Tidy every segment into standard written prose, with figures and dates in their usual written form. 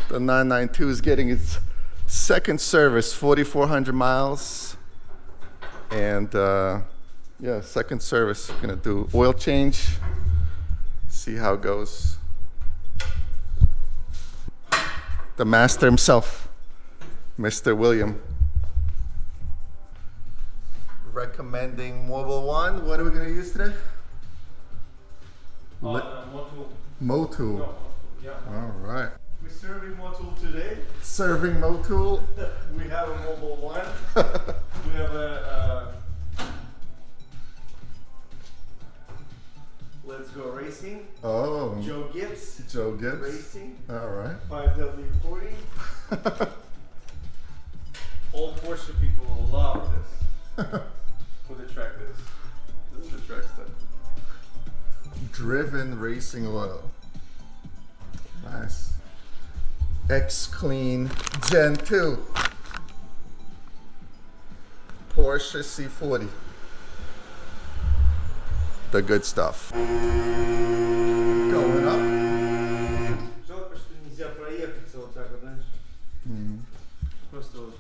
The 992 is getting its second service, 4,400 miles. And yeah, second service. Gonna do oil change, see how it goes. The master himself, Mr. William. Recommending Mobile One. What are we gonna use today? Motul. Motul. No, yeah. All right. We're serving Motul today. Serving Motul. We have a Mobile One. We have a Let's Go Racing. Oh. Joe Gibbs. Joe Gibbs. Racing. All right. 5W40. All Porsche people will love this. For the track this. This is the track stuff. Driven racing oil. Nice. X Clean Gen 2. Porsche C40. The good stuff. Going up. Жалко, что нельзя проехаться вот так вот, знаешь. Просто вот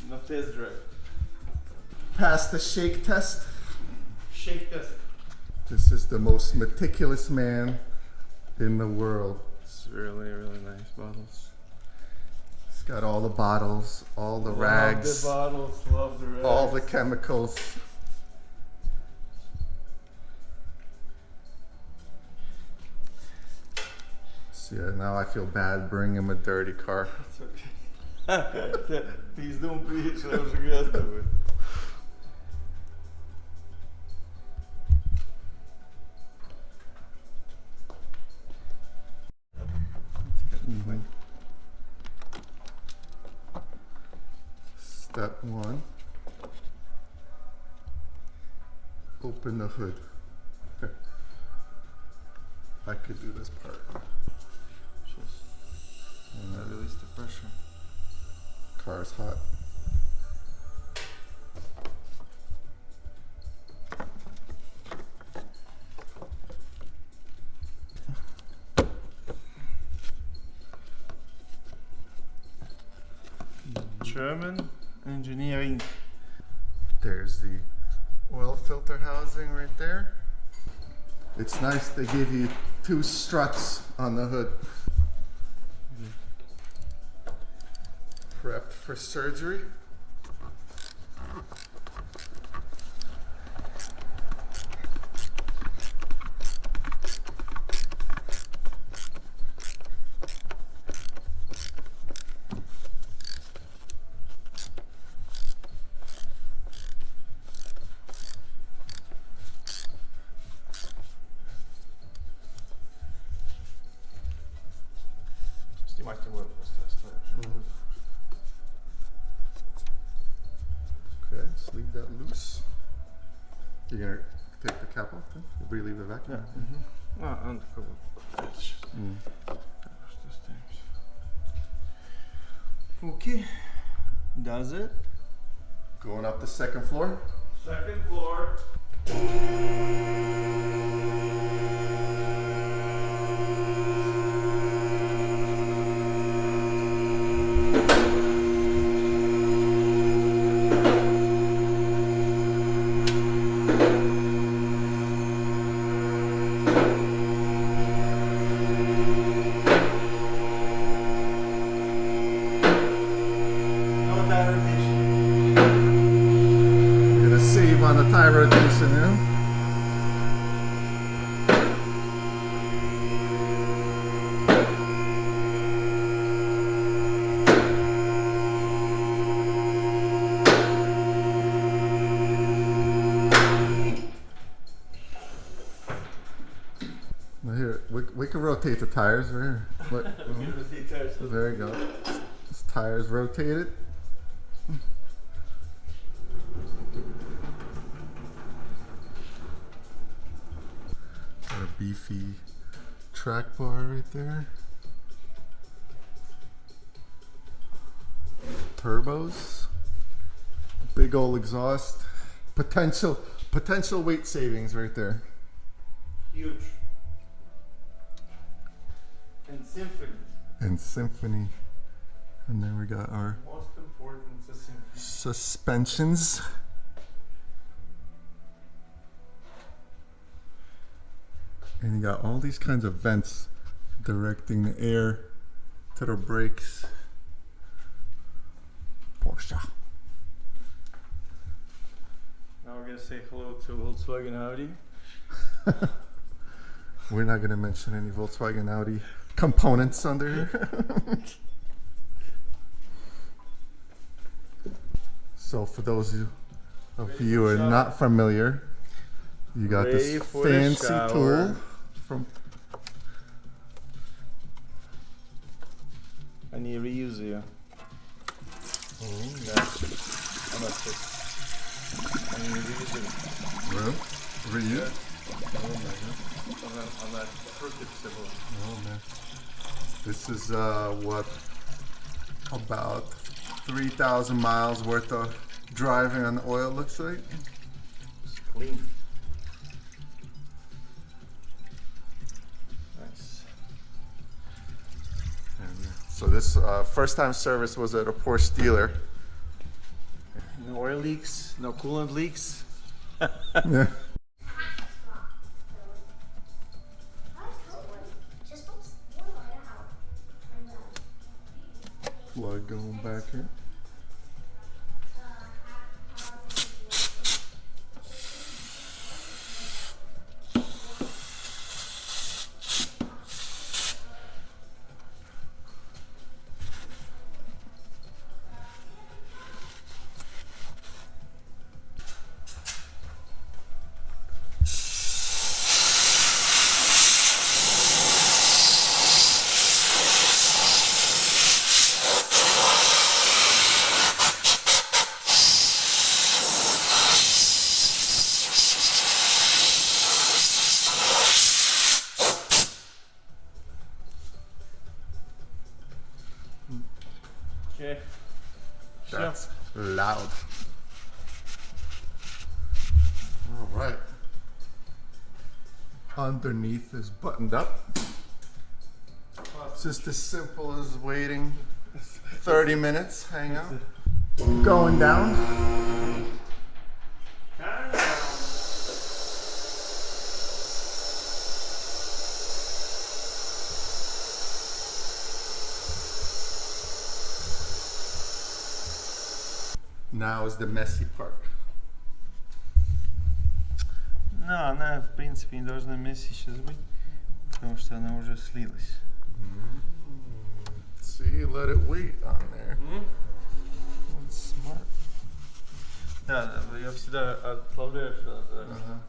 на тест-драйв. Past the shake test. Shake test. This is the most meticulous man in the world. It's really, really nice bottles. He's got all the bottles, all the rags, Love the bottles, love the rags. all the chemicals. So yeah, now I feel bad bringing him a dirty car. It's okay. Ты из дома приедешь, а уже грязно будет. Step one. Open the hood. Okay. I could do this part. Release the pressure. Car's hot. German engineering. There's the oil filter housing right there. It's nice they give you 2 struts on the hood. Prepped for surgery. Снимать не будем, просто оставим. Okay, just leave that loose. You're gonna take the cap off then? Or you leave it vacuum? Yeah. Undercover. Okay, that's it. Going up the second floor. Second floor. On the tire rotation, yeah? Now here, we can rotate the tires right here. Look, there you go. This tire's rotated. Got a beefy track bar right there. Turbos. Big old exhaust. Potential weight savings right there. Huge. And symphony. and Symphony. And then we got our Most important is the Symphony. suspensions. And you got all these kinds of vents directing the air to the brakes. Porsche. Now we're gonna say hello to Volkswagen Audi. We're not going to mention any Volkswagen Audi components under here. So for those of you who are not familiar, you got Ready this for the fancy shower. tool from Они reuse ее. Да. Она тут. Они не reuse. reuse. Она крутит все было. Oh man, this is what, about 3,000 miles worth of driving on the oil looks like. It's clean. Nice. So this first time service was at a Porsche dealer. No oil leaks, no coolant leaks. Yeah. Plug going back here. Okay. That's loud. All right. Underneath is buttoned up. It's just as simple as waiting 30 minutes, hang out. Going down. Now is the messy part. Ну, она, в принципе, не должна месси сейчас быть, потому что она уже слилась. See, let it wait on there. That's smart. Да, я всегда отплавляю что-то.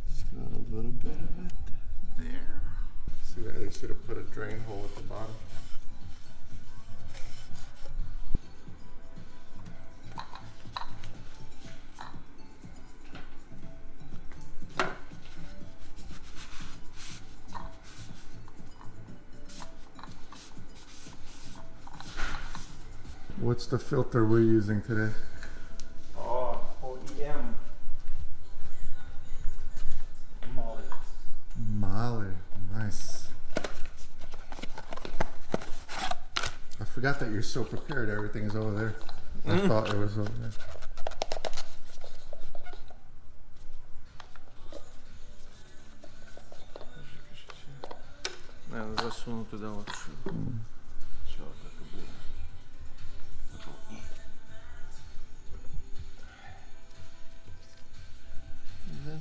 Just got a little bit of it there. See, they should have put a drain hole at the bottom. What's the filter we're using today? Oh, OEM. Molly. Molly, nice. I forgot that you're so prepared. Everything is over there. I thought it was over there. Наверное, засуну туда вот. Все, так и будет. Да.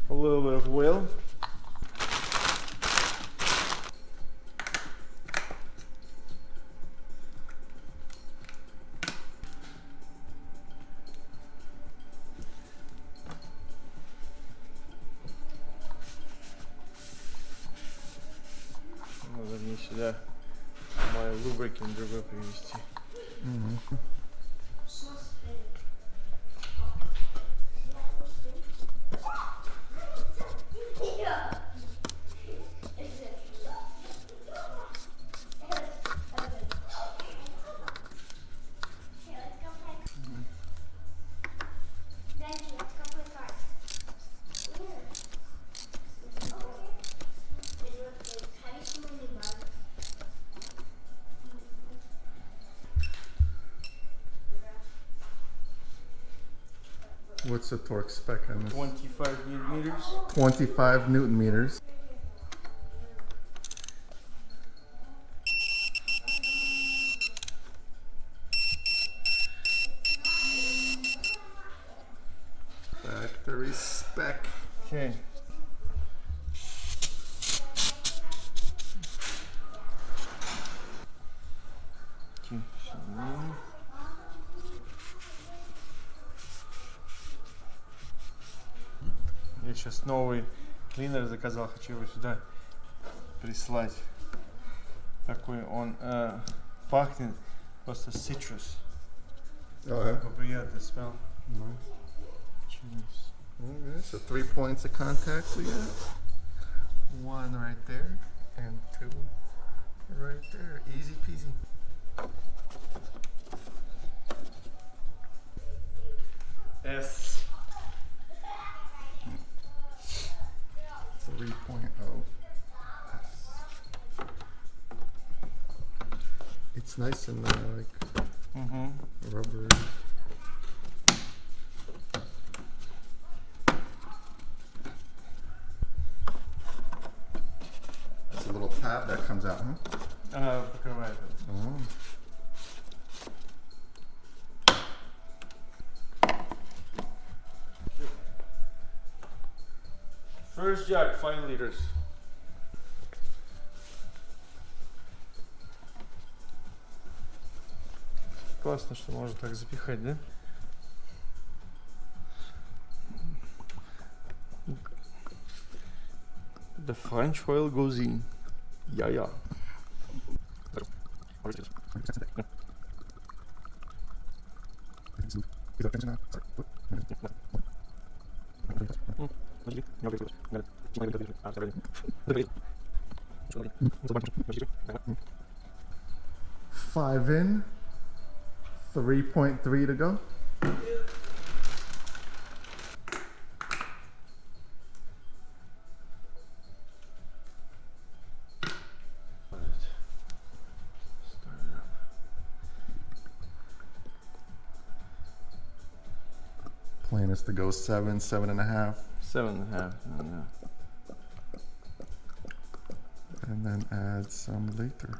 A little bit of oil. Верни сюда мою выкинуть, другой привезти. What's the torque spec on this? 25 millimeters. 25 Newton meters. Factory spec. Okay. Я сейчас новый клинер заказал, хочу его сюда прислать. Такой он пахнет просто citrus. Такой приятный smell. Cheers. Okay, so 3 points of contacts we got. 1 right there and 2 right there. Easy peasy. S. 3.0. It's nice and like rubbery. That's a little tab that comes out, huh? Покрывает. Oh. First jack, 5 liters. Классно, что можно так запихать, да? The French oil goes in. Yeah. Five in, 3.3 to go. Plan is to go 7, 7.5, 7.5. and then add some later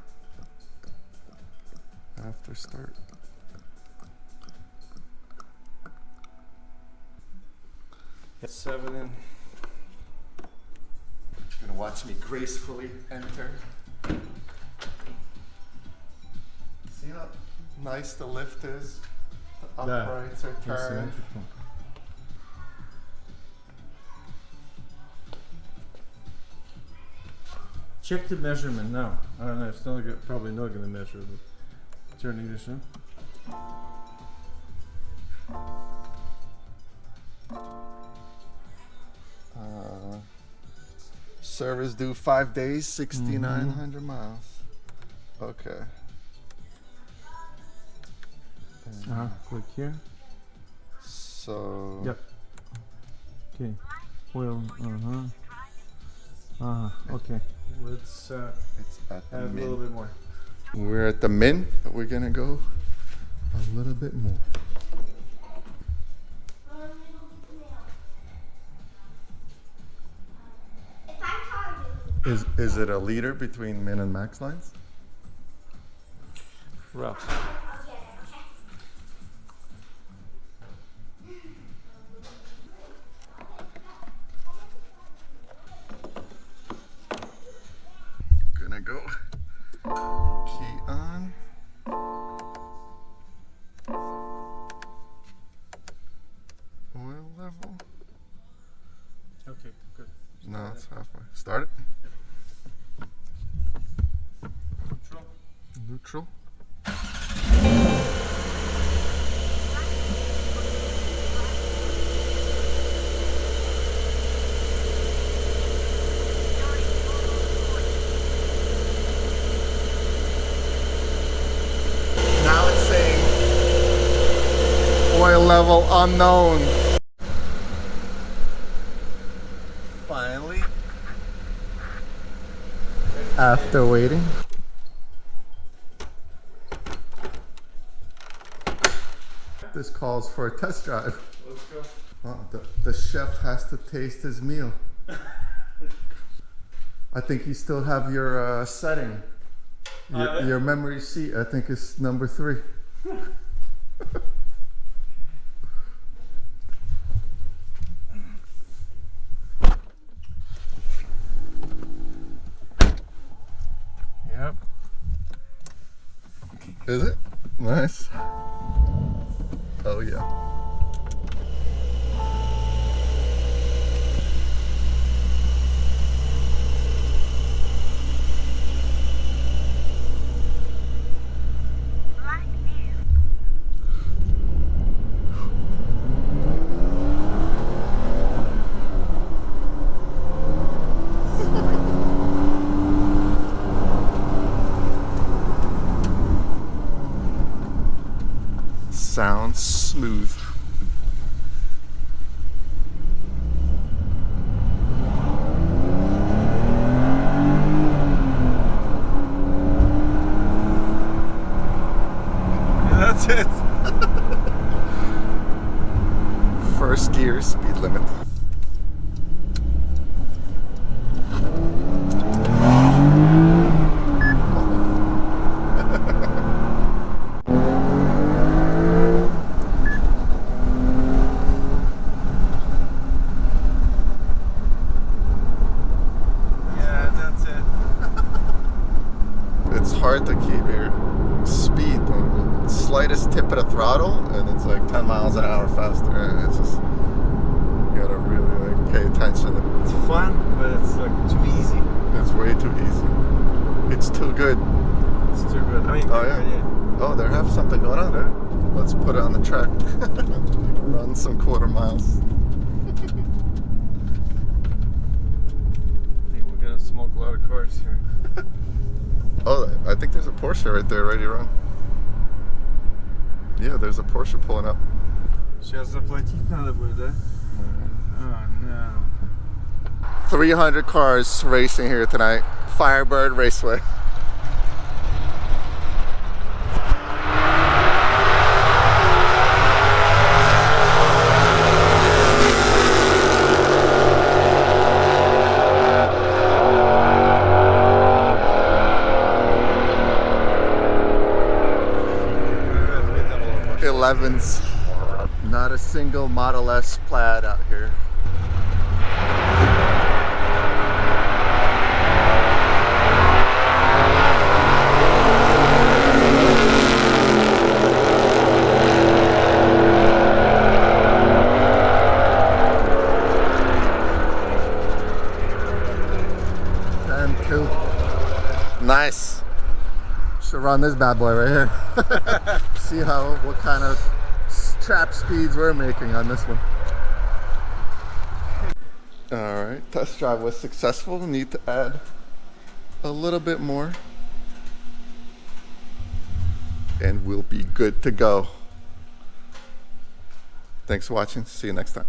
after start. It's 7 in. Gonna watch me gracefully enter. See how nice the lift is? The Да. uprights are turned. Check the measurement now. I don't know, it's not probably not going to measure, but turning this in. Service due 5 days, 6,900 miles. Okay. Click here. So Yep. Okay. Oil. Okay. Let's it's at the add a little min. bit more. We're at the min, but we're gonna go a little bit more. Is it a liter between min and max lines? Rough. Gonna go. Key on. Oil level. Okay, good. No, it's halfway. Start it. Neutral. neutral. Now it's saying oil level unknown. Finally, after waiting. This calls for a test drive. Let's go. Oh, the chef has to taste his meal. I think you still have your setting. Your memory seat, I think, is number 3. Yep. Is it? Nice. Oh yeah. Sounds smooth. That's it. First gear, speed limit. It's hard to keep your speed. The slightest tip of the throttle, and it's like 10 miles an hour faster. And it's just, you gotta really like pay attention. It's fun, but it's like too easy. It's way too easy. It's too good. It's too good. I mean, Oh yeah. Oh, they have something going on there. Let's put it on the track. Run some quarter miles. I think we're gonna smoke a lot of cars here. Oh, I think there's a Porsche right there, ready to run. Yeah, there's a Porsche pulling up. Сейчас заплатить надо будет, да? Oh no. 300 cars racing here tonight. Firebird Raceway. Elevens. Not a single Model S Plaid out here. Nice. Should run this bad boy right here. See what kind of trap speeds we're making on this one. All right, test drive was successful. Need to add a little bit more, and we'll be good to go. Thanks for watching. See you next time.